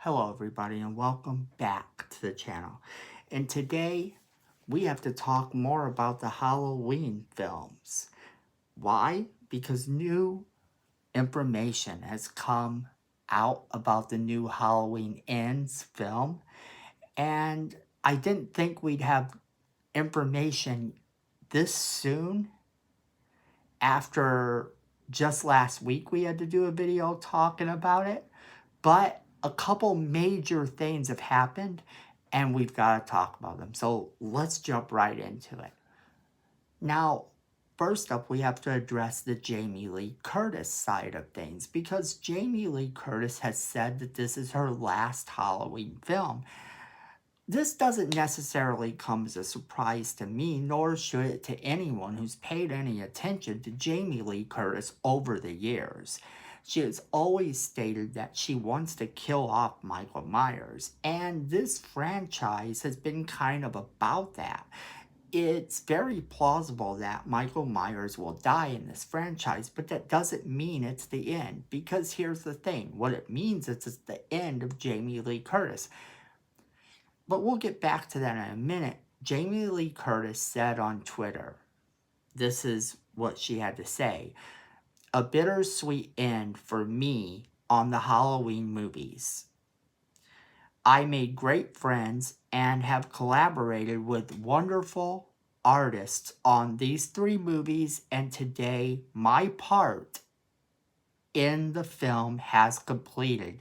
Hello everybody and welcome back to the channel. And today we have to talk more about the Halloween films. Why? Because new information has come out about the new Halloween Ends film, and I didn't think we'd have information this soon after just last week we had to do a video talking about it. But a couple major things have happened and we've got to talk about them. So let's jump right into it. Now, first up, we have to address the Jamie Lee Curtis side of things because Jamie Lee Curtis has said that this is her last Halloween film. This doesn't necessarily come as a surprise to me, nor should it to anyone who's paid any attention to Jamie Lee Curtis over the years. She has always stated that she wants to kill off Michael Myers, and this franchise has been kind of about that. It's very plausible that Michael Myers will die in this franchise, but that doesn't mean it's the end, because here's the thing. What it means is it's the end of Jamie Lee Curtis. But we'll get back to that in a minute. Jamie Lee Curtis said on Twitter, this is what she had to say: "A bittersweet end for me on the Halloween movies. I made great friends and have collaborated with wonderful artists on these 3 movies, and today my part in the film has completed,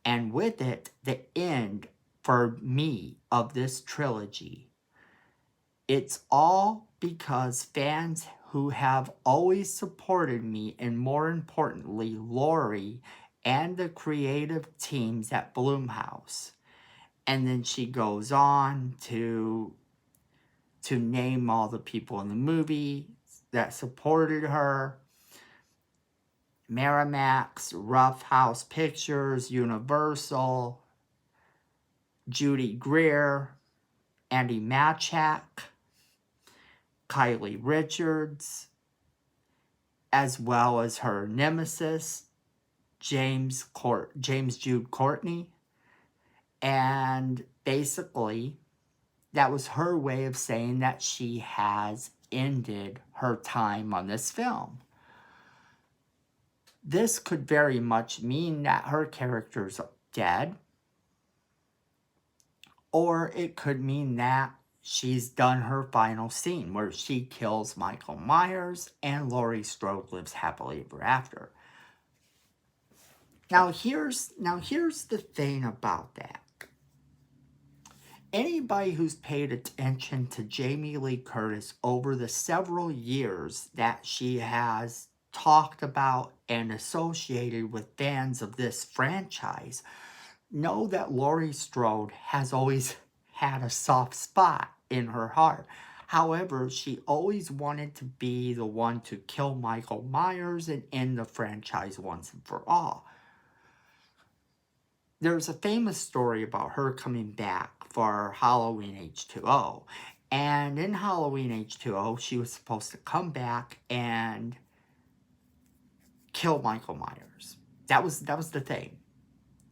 and with it the end for me of this trilogy. It's all because fans who have always supported me, and more importantly, Laurie and the creative teams at Blumhouse." And then she goes on to name all the people in the movie that supported her: Miramax, Rough House Pictures, Universal, Judy Greer, Andy Machak, Kylie Richards, as well as her nemesis, James Jude Courtney. And basically, that was her way of saying that she has ended her time on this film. This could very much mean that her character's dead, or it could mean that she's done her final scene where she kills Michael Myers and Laurie Strode lives happily ever after. Now here's the thing about that. Anybody who's paid attention to Jamie Lee Curtis over the several years that she has talked about and associated with fans of this franchise know that Laurie Strode has always had a soft spot in her heart. However, she always wanted to be the one to kill Michael Myers and end the franchise once and for all. There's a famous story about her coming back for Halloween H2O. And in Halloween H2O, she was supposed to come back and kill Michael Myers. That was the thing.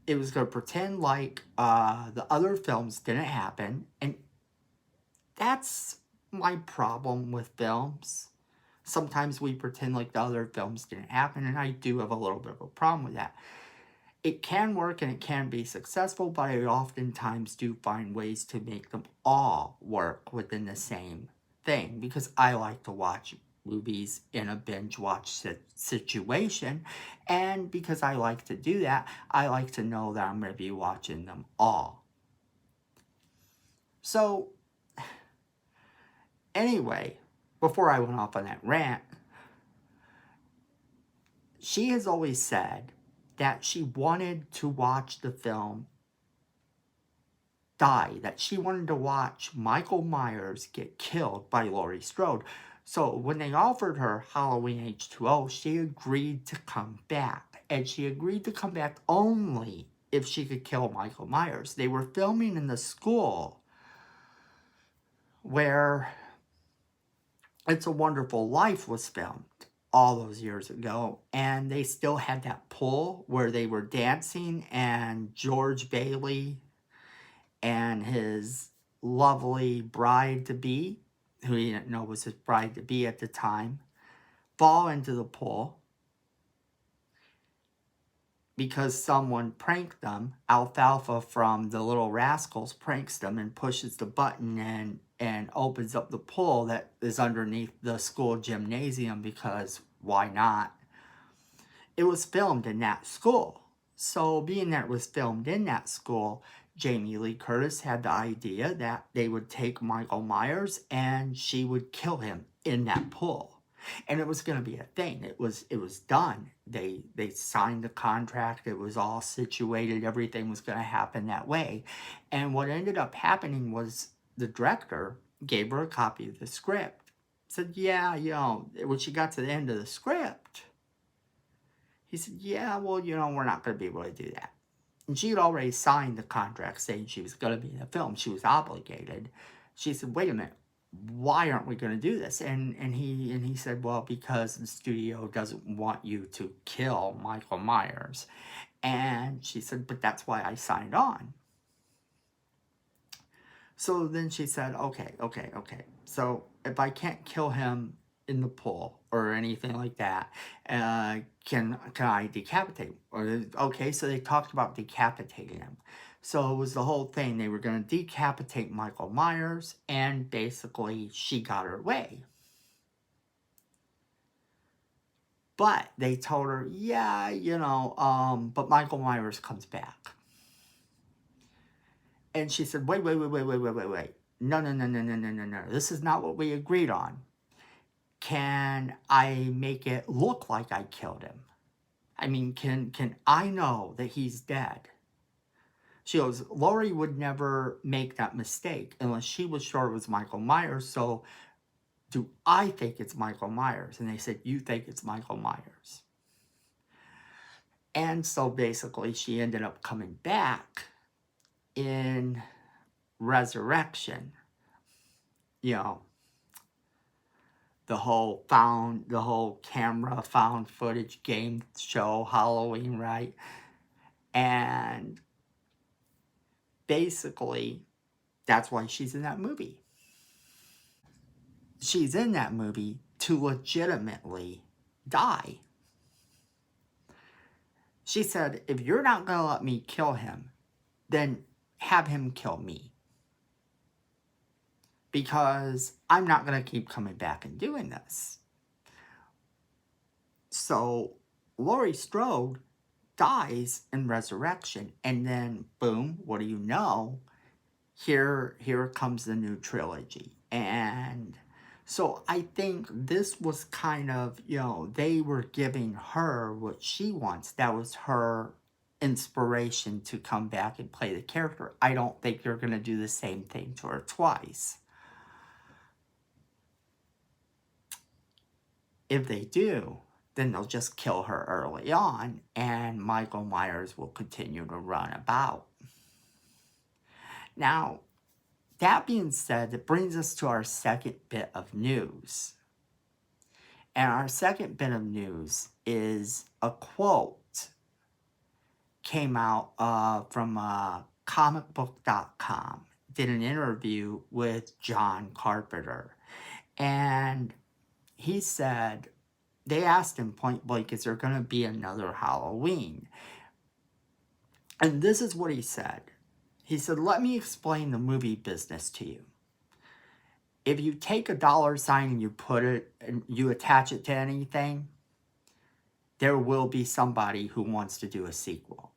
It was going to pretend like the other films didn't happen. And that's my problem with films. Sometimes we pretend like the other films didn't happen, and I do have a little bit of a problem with that. It can work and it can be successful, but I oftentimes do find ways to make them all work within the same thing, because I like to watch movies in a binge watch situation, and because I like to do that, I like to know that I'm going to be watching them all. So anyway, before I went off on that rant, she has always said that she wanted to watch the film die, that she wanted to watch Michael Myers get killed by Laurie Strode. So when they offered her Halloween H2O, she agreed to come back. And she agreed to come back only if she could kill Michael Myers. They were filming in the school where It's a Wonderful Life was filmed. all those years ago, and they still had that pool where they were dancing, and George Bailey and his lovely bride-to-be, who he didn't know was his bride-to-be at the time, fall into the pool because someone pranked them. Alfalfa from the Little Rascals pranks them and pushes the button and opens up the pool that is underneath the school gymnasium, because why not? It was filmed in that school. So being that it was filmed in that school, Jamie Lee Curtis had the idea that they would take Michael Myers and she would kill him in that pool. And it was going to be a thing. It was done. They signed the contract. It was all situated. Everything was going to happen that way. And what ended up happening was the director gave her a copy of the script. Said, yeah, when she got to the end of the script, he said, yeah, well, we're not going to be able to do that. And she had already signed the contract saying she was going to be in the film. She was obligated. She said, wait a minute, why aren't we going to do this? And he said, well, because the studio doesn't want you to kill Michael Myers. And she said, but that's why I signed on. So then she said, okay. So if I can't kill him in the pool or anything like that, can I decapitate him? Okay, so they talked about decapitating him. So it was the whole thing. They were going to decapitate Michael Myers, and basically she got her way. But they told her, yeah, but Michael Myers comes back. And she said, wait. No. This is not what we agreed on. Can I make it look like I killed him? I mean, can I know that he's dead? She goes, Laurie would never make that mistake unless she was sure it was Michael Myers. So do I think it's Michael Myers? And they said, you think it's Michael Myers. And so basically she ended up coming back in Resurrection. The whole camera found footage game show, Halloween, right? And basically, that's why she's in that movie. She's in that movie to legitimately die. She said, if you're not going to let me kill him, then have him kill me. Because I'm not going to keep coming back and doing this. So Laurie Strode dies in Resurrection, and then boom, what do you know? Here comes the new trilogy. And so I think this was kind of, they were giving her what she wants. That was her inspiration to come back and play the character. I don't think they're going to do the same thing to her twice. If they do, then they'll just kill her early on, and Michael Myers will continue to run about. Now, that being said, it brings us to our second bit of news. And our second bit of news is a quote came out from comicbook.com. Did an interview with John Carpenter. And he said, they asked him point blank, is there going to be another Halloween? And this is what he said. He said, let me explain the movie business to you. If you take a $sign and you put it and you attach it to anything, there will be somebody who wants to do a sequel.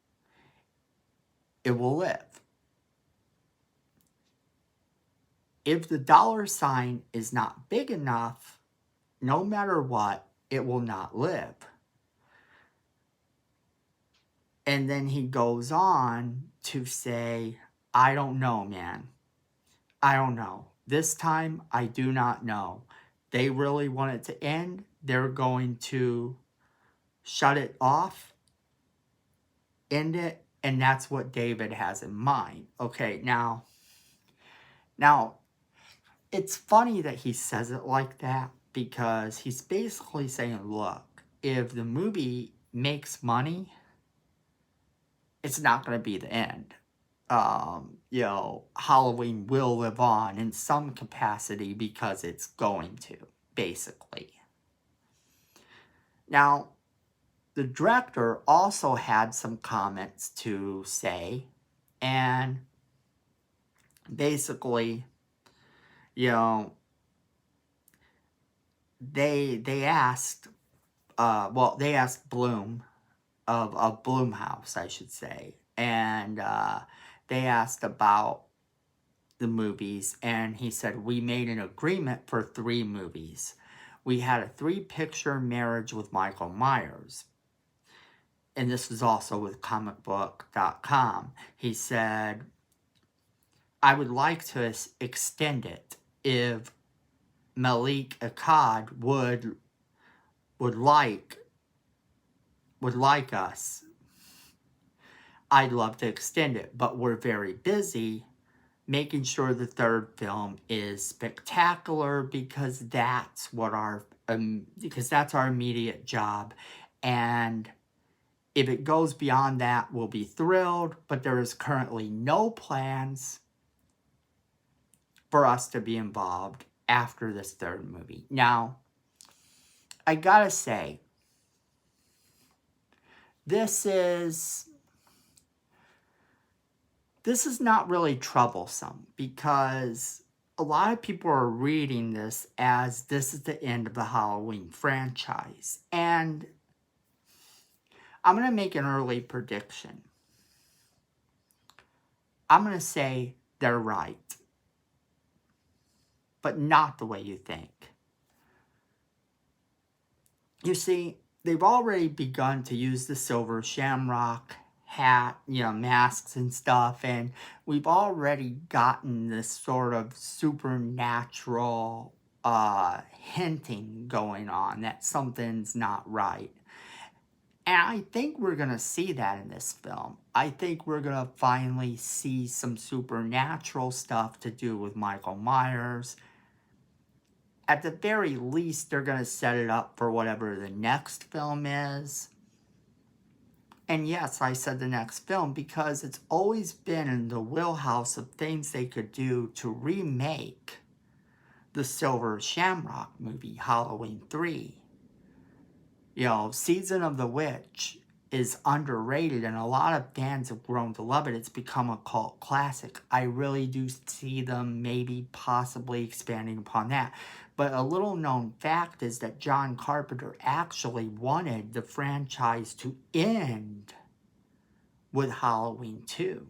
It will live. If the $sign is not big enough, no matter what, it will not live. And then he goes on to say, I don't know, man. I don't know. This time, I do not know. They really want it to end. They're going to shut it off, end it, and that's what David has in mind. Okay, now, it's funny that he says it like that, because he's basically saying, look, if the movie makes money, it's not going to be the end. You know, Halloween will live on in some capacity because it's going to, basically. Now, the director also had some comments to say, and basically, you know, they asked, they asked Bloom of Bloomhouse, I should say, and they asked about the movies, and he said, we made an agreement for 3 movies. We had a 3-picture marriage with Michael Myers. And this was also with comicbook.com. He said, I would like to extend it if Malik Akkad would like us. I'd love to extend it, but we're very busy making sure the 3rd film is spectacular because that's what our immediate job, and if it goes beyond that, we'll be thrilled, but there is currently no plans for us to be involved after this 3rd movie. Now, I gotta say, this is not really troublesome because a lot of people are reading this as this is the end of the Halloween franchise. And I'm going to make an early prediction. I'm going to say they're right, but not the way you think. You see, they've already begun to use the silver shamrock hat, you know, masks and stuff, and we've already gotten this sort of supernatural hinting going on that something's not right. And I think we're going to see that in this film. I think we're going to finally see some supernatural stuff to do with Michael Myers. At the very least, they're going to set it up for whatever the next film is. And yes, I said the next film because it's always been in the wheelhouse of things they could do to remake the Silver Shamrock movie, Halloween 3. You know, Season of the Witch is underrated and a lot of fans have grown to love it. It's become a cult classic. I really do see them maybe possibly expanding upon that. But a little known fact is that John Carpenter actually wanted the franchise to end with Halloween 2.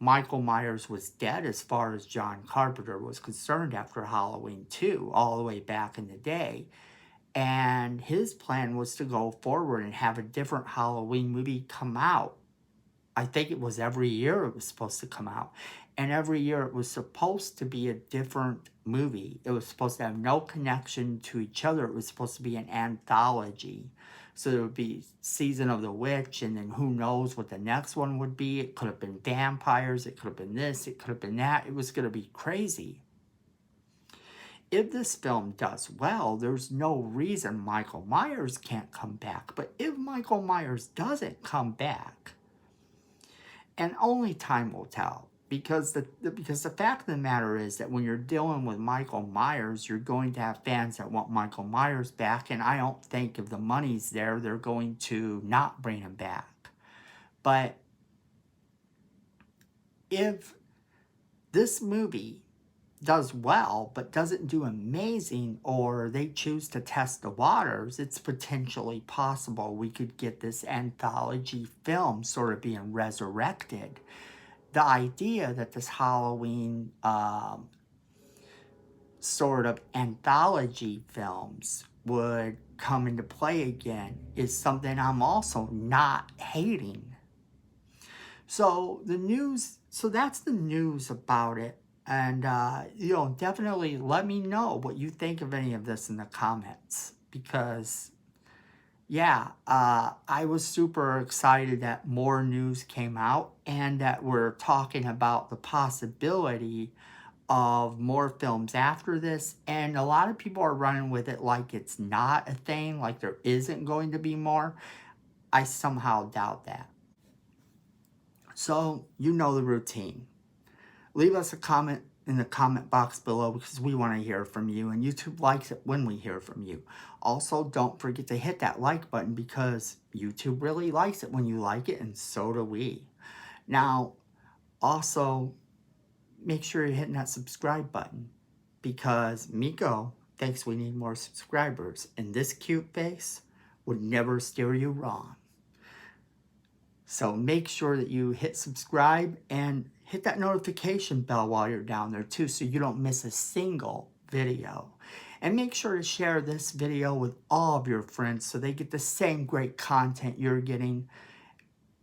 Michael Myers was dead as far as John Carpenter was concerned after Halloween 2, all the way back in the day. And his plan was to go forward and have a different Halloween movie come out. I think it was every year it was supposed to come out. And every year it was supposed to be a different movie. It was supposed to have no connection to each other. It was supposed to be an anthology. So there would be Season of the Witch, and then who knows what the next one would be. It could have been vampires. It could have been this. It could have been that. It was going to be crazy. If this film does well, there's no reason Michael Myers can't come back. But if Michael Myers doesn't come back, and only time will tell, because the fact of the matter is that when you're dealing with Michael Myers, you're going to have fans that want Michael Myers back, and I don't think if the money's there, they're going to not bring him back. But if this movie does well but doesn't do amazing, or they choose to test the waters, it's potentially possible we could get this anthology film sort of being resurrected. The idea that this Halloween sort of anthology films would come into play again is something I'm also not hating. So that's the news about it. And, you know, definitely let me know what you think of any of this in the comments. Because, yeah, I was super excited that more news came out and that we're talking about the possibility of more films after this, and a lot of people are running with it like it's not a thing, like there isn't going to be more. I somehow doubt that. So, you know the routine. Leave us a comment in the comment box below because we want to hear from you, and YouTube likes it when we hear from you. Also, don't forget to hit that like button because YouTube really likes it when you like it, and so do we. Now, also, make sure you're hitting that subscribe button because Miko thinks we need more subscribers, and this cute face would never steer you wrong. So make sure that you hit subscribe and hit that notification bell while you're down there too, so you don't miss a single video. And make sure to share this video with all of your friends so they get the same great content you're getting.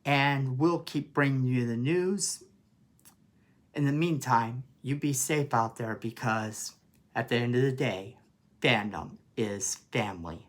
And we'll keep bringing you the news. In the meantime, you be safe out there because at the end of the day, fandom is family.